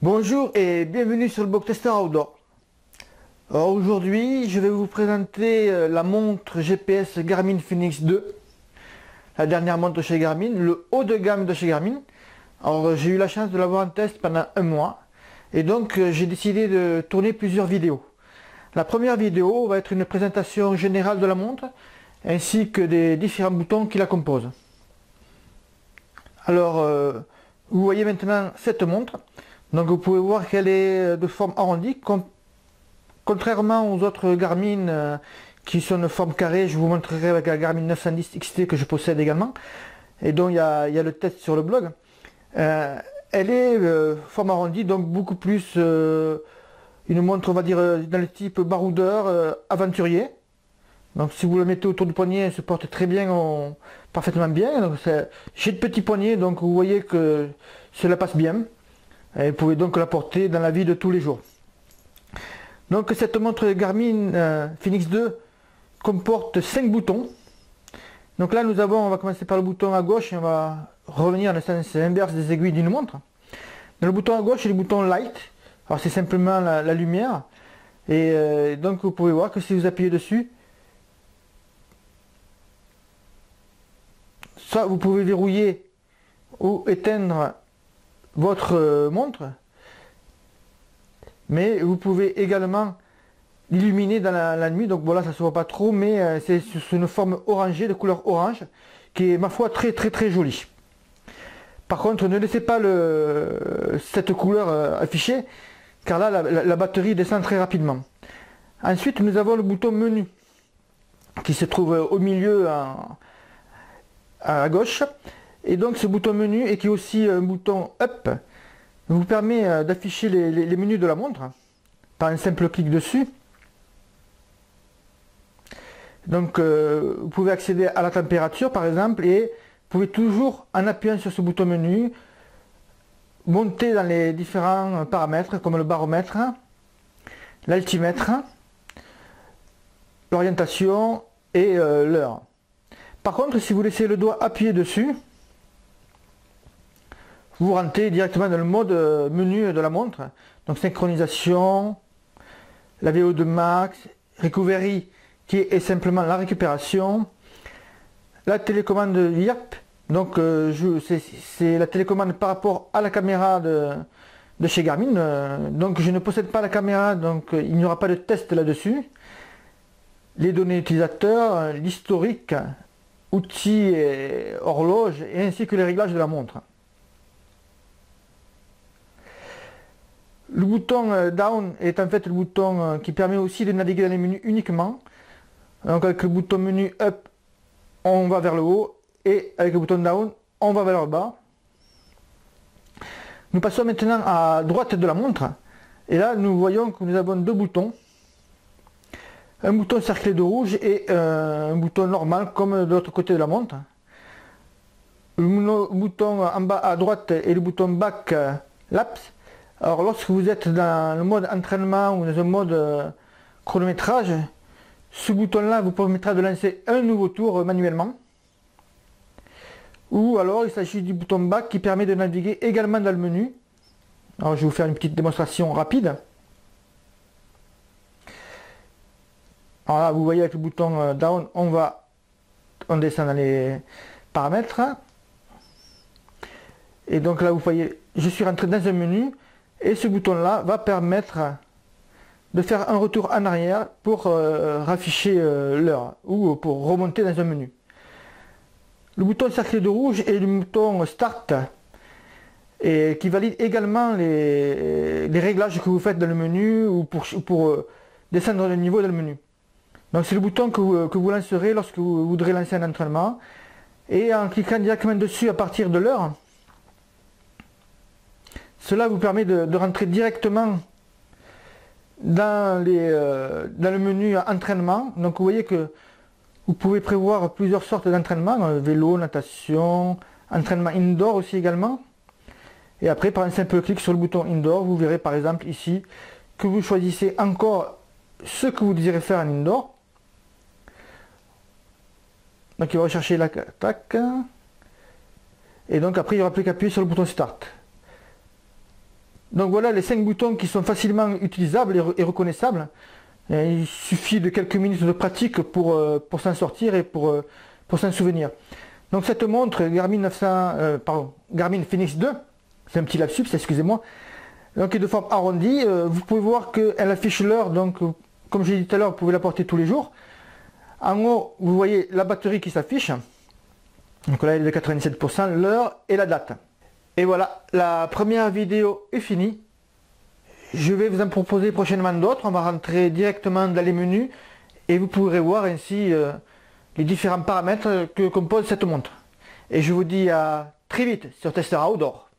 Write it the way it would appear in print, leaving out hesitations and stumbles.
Bonjour et bienvenue sur le Blog Tester Outdoor. Alors aujourd'hui, je vais vous présenter la montre GPS Garmin Fenix 2, la dernière montre chez Garmin, le haut de gamme de chez Garmin. Alors j'ai eu la chance de l'avoir en test pendant un mois et donc j'ai décidé de tourner plusieurs vidéos. La première vidéo va être une présentation générale de la montre ainsi que des différents boutons qui la composent. Alors vous voyez maintenant cette montre. Donc vous pouvez voir qu'elle est de forme arrondie, contrairement aux autres Garmin qui sont de forme carrée. Je vous montrerai avec la Garmin 910 XT que je possède également, et dont il y a le test sur le blog. Elle est forme arrondie, donc beaucoup plus une montre, on va dire, dans le type baroudeur, aventurier. Donc si vous le mettez autour du poignet, elle se porte très bien, parfaitement bien. J'ai de petits poignets, donc vous voyez que cela passe bien. Et vous pouvez donc la porter dans la vie de tous les jours. Donc cette montre Garmin Fenix 2 comporte 5 boutons. Donc là on va commencer par le bouton à gauche et on va revenir dans le sens inverse des aiguilles d'une montre. Dans le bouton à gauche, c'est le bouton Light. Alors c'est simplement la lumière. Et donc vous pouvez voir que si vous appuyez dessus, ça vous pouvez verrouiller ou éteindre votre montre, mais vous pouvez également l'illuminer dans la nuit. Donc voilà, ça se voit pas trop, mais c'est sous une forme orangée, de couleur orange, qui est ma foi très jolie. Par contre, ne laissez pas cette couleur affichée, car là la batterie descend très rapidement. Ensuite, nous avons le bouton menu qui se trouve au milieu à gauche. Et donc ce bouton menu, et qui est aussi un bouton up, vous permet d'afficher les menus de la montre par un simple clic dessus. Donc vous pouvez accéder à la température par exemple, et vous pouvez toujours, en appuyant sur ce bouton menu, monter dans les différents paramètres comme le baromètre, l'altimètre, l'orientation et l'heure. Par contre, si vous laissez le doigt appuyé dessus, vous rentrez directement dans le mode menu de la montre. Donc synchronisation, la VO2 max, recovery qui est simplement la récupération, la télécommande VIRP, donc c'est la télécommande par rapport à la caméra de chez Garmin. Donc je ne possède pas la caméra, donc il n'y aura pas de test là-dessus. Les données utilisateurs, l'historique, outils et horloge, et ainsi que les réglages de la montre. Le bouton down est en fait le bouton qui permet aussi de naviguer dans les menus uniquement. Donc avec le bouton menu up, on va vers le haut, et avec le bouton down, on va vers le bas. Nous passons maintenant à droite de la montre, et là nous voyons que nous avons deux boutons. Un bouton cerclé de rouge et un bouton normal comme de l'autre côté de la montre. Le bouton en bas à droite est le bouton back lapse. Alors lorsque vous êtes dans le mode entraînement ou dans un mode chronométrage, ce bouton-là vous permettra de lancer un nouveau tour manuellement. Ou alors il s'agit du bouton back qui permet de naviguer également dans le menu. Alors je vais vous faire une petite démonstration rapide. Alors là vous voyez avec le bouton down, on descend dans les paramètres. Et donc là vous voyez, je suis rentré dans un menu. Et ce bouton-là va permettre de faire un retour en arrière pour rafficher l'heure ou pour remonter dans un menu. Le bouton cerclé de rouge est le bouton Start, et qui valide également les réglages que vous faites dans le menu ou pour descendre le niveau dans le menu. Donc c'est le bouton que vous lancerez lorsque vous voudrez lancer un entraînement. Et en cliquant directement dessus à partir de l'heure, cela vous permet de rentrer directement dans le menu entraînement. Donc vous voyez que vous pouvez prévoir plusieurs sortes d'entraînement, vélo, natation, entraînement indoor aussi également. Et après, par un simple clic sur le bouton indoor, vous verrez par exemple ici que vous choisissez encore ce que vous désirez faire en indoor. Donc il va rechercher l'attaque. Et donc après, il n'y aura plus qu'à appuyer sur le bouton start. Donc voilà les 5 boutons qui sont facilement utilisables et reconnaissables. Et il suffit de quelques minutes de pratique pour s'en sortir et pour s'en souvenir. Donc cette montre Garmin Garmin Fenix 2, c'est un petit lapsus, excusez-moi, donc est de forme arrondie. Vous pouvez voir qu'elle affiche l'heure, donc comme j'ai dit tout à l'heure, vous pouvez la porter tous les jours. En haut, vous voyez la batterie qui s'affiche. Donc là, elle est de 97%, l'heure et la date. Et voilà, la première vidéo est finie. Je vais vous en proposer prochainement d'autres. On va rentrer directement dans les menus et vous pourrez voir ainsi les différents paramètres que compose cette montre. Et je vous dis à très vite sur Testera Outdoor.